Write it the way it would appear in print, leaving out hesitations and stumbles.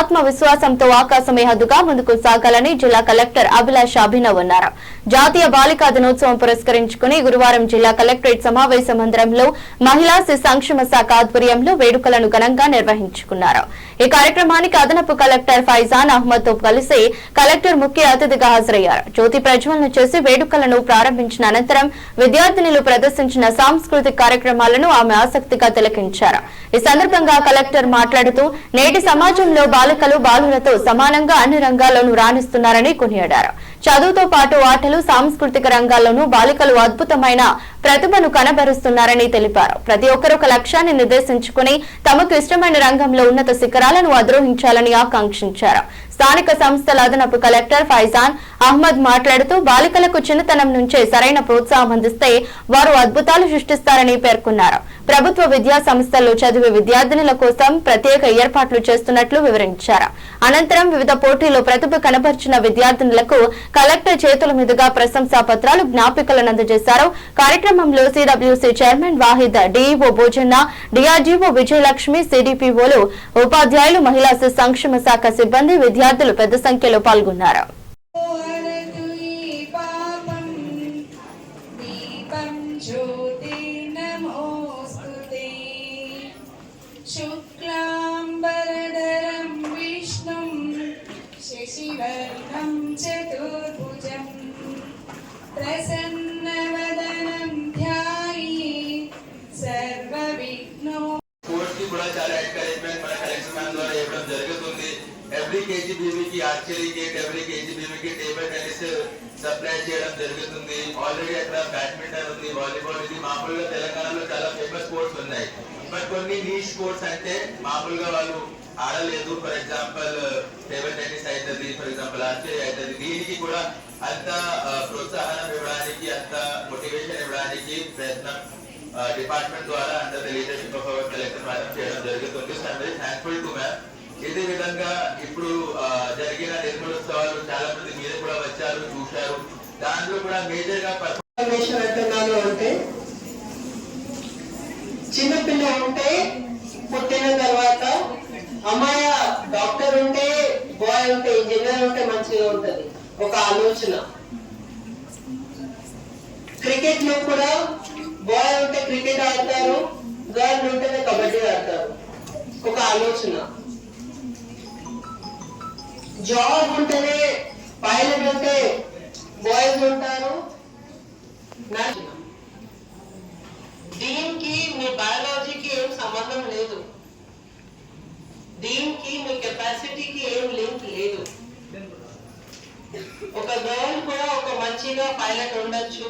ఆత్మవిశ్వాసంతో ఆకాశమే హద్దుగా ముందుకు సాగాలని జిల్లా కలెక్టర్ అభిలాష్ అభినవ్ అన్నారు. జాతీయ బాలికా దినోత్సవం పురస్కరించుకుని గురువారం జిల్లా కలెక్టరేట్ సమావేశ మందిరంలో మహిళా శిశు సంక్షేమ శాఖ ఆధ్వర్యంలో వేడుకలను ఘనంగా నిర్వహించుకున్నారు. ఈ కార్యక్రమానికి అదనపు కలెక్టర్ ఫైజాన్ అహ్మద్ తో కలిసి కలెక్టర్ ముఖ్య అతిథిగా హాజరయ్యారు. జ్యోతి ప్రజ్వలన చేసి వేడుకలను ప్రారంభించిన అనంతరం విద్యార్థినులు ప్రదర్శించిన సాంస్కృతిక కార్యక్రమాలను ఆమె ఆసక్తిగా తిలకించారు. ఈ సందర్భంగా కలెక్టర్ మాట్లాడుతూ నేటి సమాజంలో బాలికలు బాలులతో సమానంగా అన్ని రంగాల్లోనూ రాణిస్తున్నారని కొనియాడారు. చదువుతో పాటు ఆటలు, సాంస్కృతిక రంగాల్లోనూ బాలికలు అద్భుతమైన ప్రతిభను కనబరుస్తున్నారని తెలిపారు. ప్రతి ఒక్కరూ ఒక లక్ష్యాన్ని నిర్దేశించుకుని తమకు ఇష్టమైన రంగంలో ఉన్నత శిఖరాలను అధిరోహించాలని ఆకాంక్షించారు. స్థానిక సంస్థల అదనపు కలెక్టర్ ఫైజాన్ అహ్మద్ మాట్లాడుతూ బాలికలకు చిన్నతనం నుంచే సరైన ప్రోత్సాహం అందిస్తే వారు అద్భుతాలు సృష్టిస్తారని పేర్కొన్నారు. ప్రభుత్వ విద్యా సంస్థల్లో చదివే విద్యార్థినుల కోసం ప్రత్యేక ఏర్పాట్లు చేస్తున్నట్లు వివరించారు. అనంతరం వివిధ పోటీల్లో ప్రతిభ కనబర్చిన విద్యార్థినులకు కలెక్టర్ చేతుల మీదుగా ప్రశంసా పత్రాలు, జ్ఞాపికలను అందజేశారు. కార్యక్రమంలో CWC chairman Wahid, DEO Bhojanna, DRGO Vijayalakshmi, సిడిపిఓలు, ఉపాధ్యాయులు, మహిళా శిశు సంక్షేమ శాఖ సిబ్బంది, విద్యార్థులు పెద్ద సంఖ్యలో పాల్గొన్నారు. शुक्लांबरधरं विष्णुं शशिवर्णं चतुर्भुजं प्रसन्नवदनं ध्यायेत् सर्वविघ्नो స్పోర్ట్స్ కి కూడా చాలా ఎంకరేజ్మెంట్ మన కలెక్షన్ మ్యాన్ ద్వారా ఇవ్వడం జరుగుతుంది. ఎవ్రీ కేజీబీవీ కి ఆర్చరీ గేట్, ఎవ్రీ కేజీబీవీ కి టేబుల్ టెన్నిస్ సప్లై చేయడం జరుగుతుంది. ఆల్రెడీ అక్కడ బ్యాడ్మింటన్ ఉంది, వాలీబాల్ ఇది మామూలుగా తెలంగాణలో చాలా ఫేమస్ స్పోర్ట్స్ ఉన్నాయి. బట్ కొన్ని నీష్ స్పోర్ట్స్ అంటే మామూలుగా వాళ్ళు ఆడలేదు. ఫర్ ఎగ్జాంపుల్ టేబుల్ టెన్నిస్ అవుతుంది, ఫర్ ఎగ్జాంపుల్ ఆర్చరీ అవుతుంది. దీనికి కూడా అంత ప్రోత్సాహనం ఇవ్వడానికి, అంత మోటివేషన్ ఇవ్వడానికి ప్రయత్నం డిపార్ట్మెంట్ ద్వారా under the leadership of our collector madam చేయడం జరుగుతుంది. So I very thankful to ma'am. ఇదే విధంగా ఇప్పుడు జరిగిన నిర్మలోత్సవాలు చాలా మంది మీరు కూడా వచ్చారు, చూశారు. దాంట్లో కూడా మేజర్ గా పర్మిషన్ అంటున్నాను అంటే చిన్నపిల్ల ఉంటే పుట్టిన తర్వాత అమ్మాయి డాక్టర్ ఉంటే, బాయ్ ఉంటే ఇంజనీర్ ఉంటే మంచిగా ఉంటది ఒక ఆలోచన. క్రికెట్ లో కూడా బాయ్ ఉంటే క్రికెట్ ఆడతారు, గర్ల్ ఉంటేనే కబడ్డీ ఆడతారు ఒక ఆలోచన. జాబ్ ఉంటేనే పైలట్ ఉంటే బాయ్స్ ఉంటారు. దీనికి మీ బయాలజీకి ఏం సంబంధం లేదు, దీనికి మీ కెపాసిటీకి ఏం లింక్ లేదు. ఒక గర్ల్ కూడా ఒక మంచిగా పైలట్ ఉండొచ్చు,